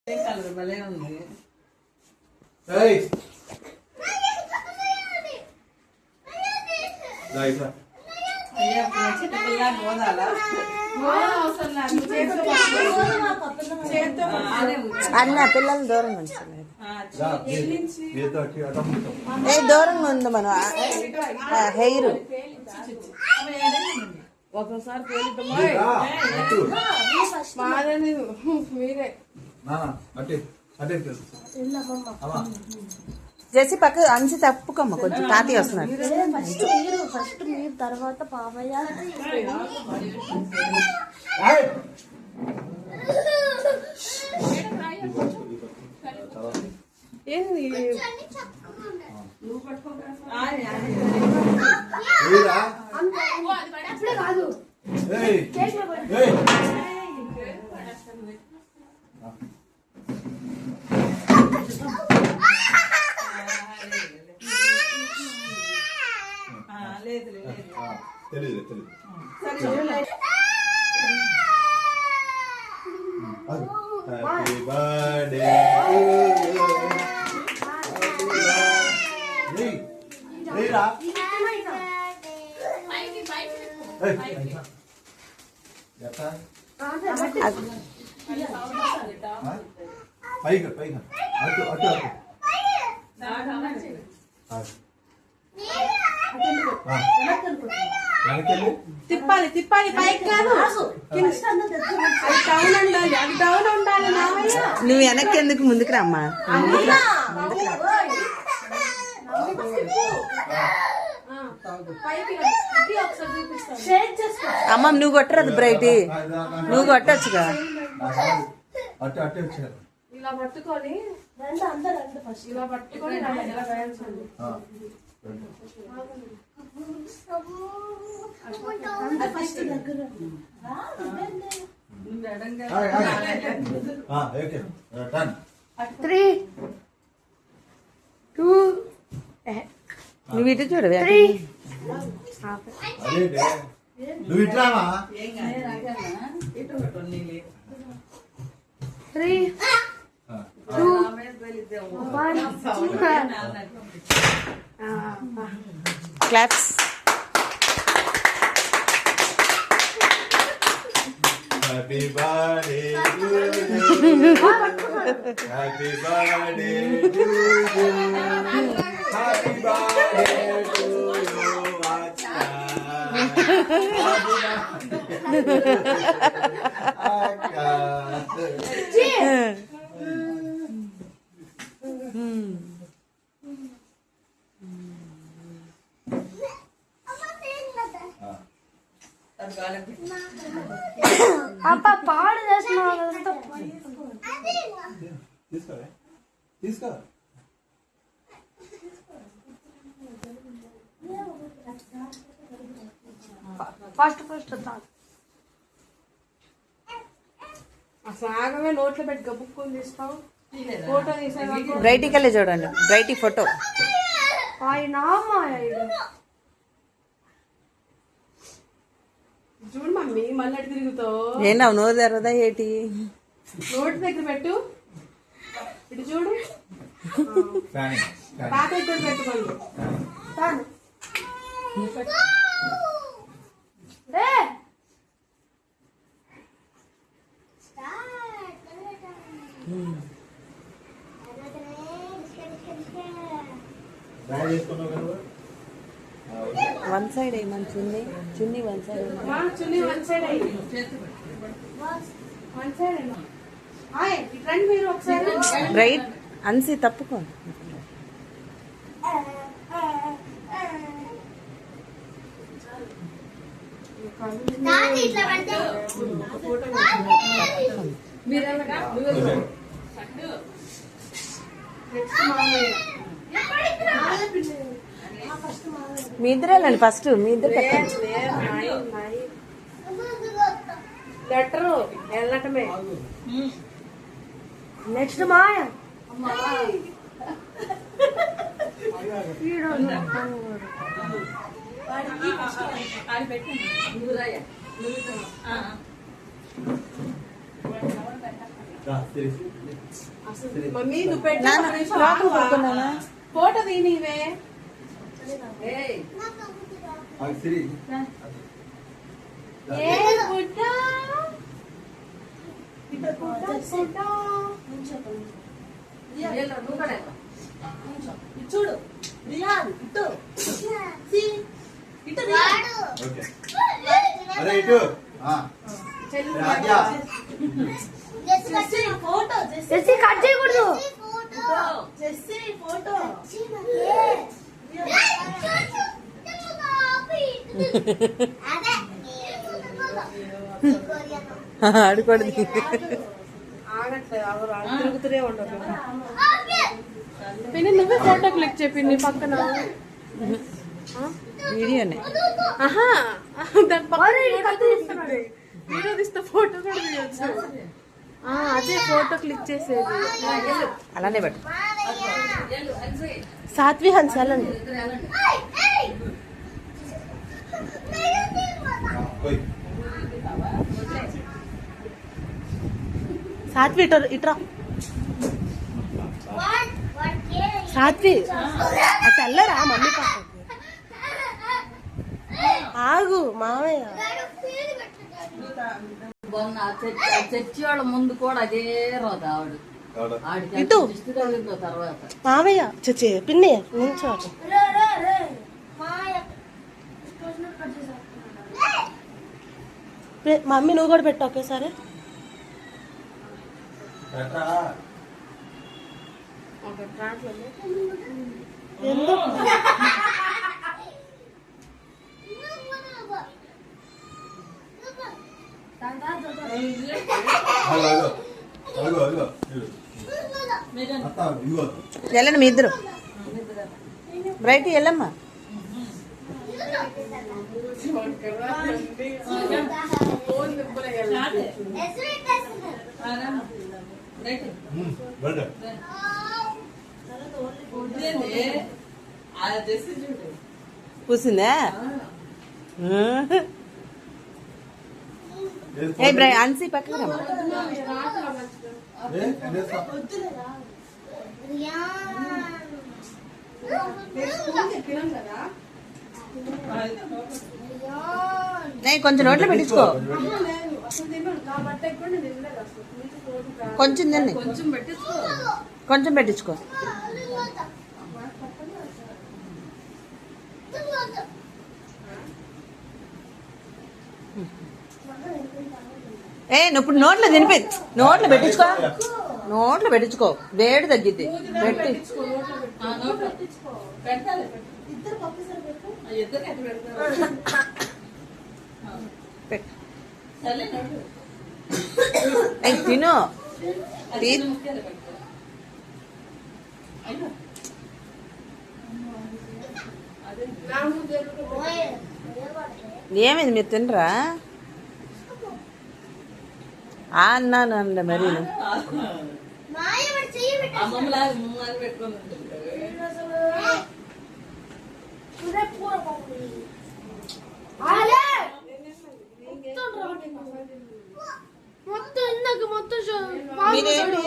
Colour భలే ఉంది. చిన్నపిల్ల గోదాలా అన్న పిల్లలు దూరం దూరంగా ఉంది మనం హెయిర్ ఒకసారి చేసి పక్క అంచి తప్పుకమ్మ కొంచెం తాతయ్య వస్తున్నాడు. ఫస్ట్ మీరు తర్వాత పాపయ్య ఏంది కాదు హ్యాపీ బర్త్డే పైగా పైగా అటు అటు అటు తిప్పాలి తిప్పాలి పైకి కాదు డౌన్ ఉండాలి అది డౌన్ ఉండాలి. నువ్వు వెనక్కి ఎందుకు ముందుకు రమ్మా. అమ్మ నువ్వు కొట్టరాదు బ్రైట్, నువ్వు కొట్టచ్చుగా. అటు అటు వచ్చారు ఇలా పట్టుకొని ఫస్ట్ ఇలా పట్టుకొని ఇలా వేయాల్సింది. నువ్వు ఇటు చూడవే. నువ్వు ఇట్లామా claps. Happy birthday to you happy birthday to you happy birthday to you అప్ప పాడు చేస్తున్నావు. తీసుకో తీసుకో ఫస్ట్ అసలు ఆగమే నోట్లో పెట్టి గబుక్కొని తీస్తావు. ఫోటో తీసాను బ్రైట్ కలే చూడండి, బ్రైట్ ఫోటో. చూడు మమ్మీ మళ్ళీ అటు తిరుగుతావు. ఏంటవు నోరు తెరదా ఏంటి? నోటి దగ్గర పెట్టు, ఇటు చూడు. పాత ఇక్కడ పెట్టుకోండి. వన్ సైడ్ ఏమని చున్నీ చున్నీ వన్ సైడ్ చున్నీ వన్ సైడ్ వన్ సైడ్ రండి మీరు ఒకసారి. బ్రైట్ అన్సి తప్పుకో. మీ ఇద్దరు వెళ్ళండి ఫస్ట్, మీ ఇద్దరు పెట్టండి. లెటరు వెళ్ళటమే. నెక్స్ట్ మాయ మమ్మీ నువ్వు పెట్టు, నాన్న, ఒక నిమిషం లోపల ఆగు. పడుకున్నానా? ఫోటో తీనివే. ఏయ్. ఏ గుడ్డ. ఇటు గుడ్డ, గుడ్డ. ఏలో, నువ్వు కూడా ఇవ్వు. ఇటు చూడు రియాన్, ఇటు సి. ఇటు రియాన్. ఓకే అరే ఇటు చెల్లి రాజా. జెస్సీ ఫోటో, జెస్సీ కట్ చేయకూడదు. Jessie photo. ఆడుకోండి. ఆగట్లేదు, ఎవరు తిరుగుతూనే ఉండదు. పిన్ని నువ్వే ఫోటో క్లిక్ చెప్పి పక్కన. వీడియోనే. ఆహా, దాని పక్కన వీడియో తీస్తే ఫోటో కూడా తీయచ్చు. అదే ఫోటో క్లిక్ చేసేది. అలానే పెట్టు. సాత్వి హన్స్ వెళ్ళండి. సాత్వి ఇటు ఇట్రా. సాత్వి అటు వెళ్ళరా మమ్మీ పక్కకి. ఆగు మామయ్య. మొన్న చర్చి వాళ్ళ ముందు కూడా అదే రోజు ఆవిడ ఇటు. దిష్టి తగిలిందో తర్వాత మామయ్య చచ్చే పిన్ని నుంచో. మమ్మీ నువ్వు కూడా పెట్టు ఒకేసారి. ఎందుకు వెళ్ళండి మీ ఇద్దరు. బ్రైట్ వెళ్ళమ్మా. కూసిందా? ఏ బ్రై అన్సి పక్కన రమ్మా. కొంచెం నోట్లో పెట్టించుకో. కొంచెం తిన్ను, కొంచెం పెట్టించుకో. ఇప్పుడు నోట్లో తినిపి, నోట్లో పెట్టించుకో, నోట్లో పెట్టించుకో. వేడి తగ్గిద్ది. పెట్టి తిను. ఏమైంది మీరు తినరా? అన్నాను అండి మరి. మొత్తం ఇందాక మొత్తం మీరేమి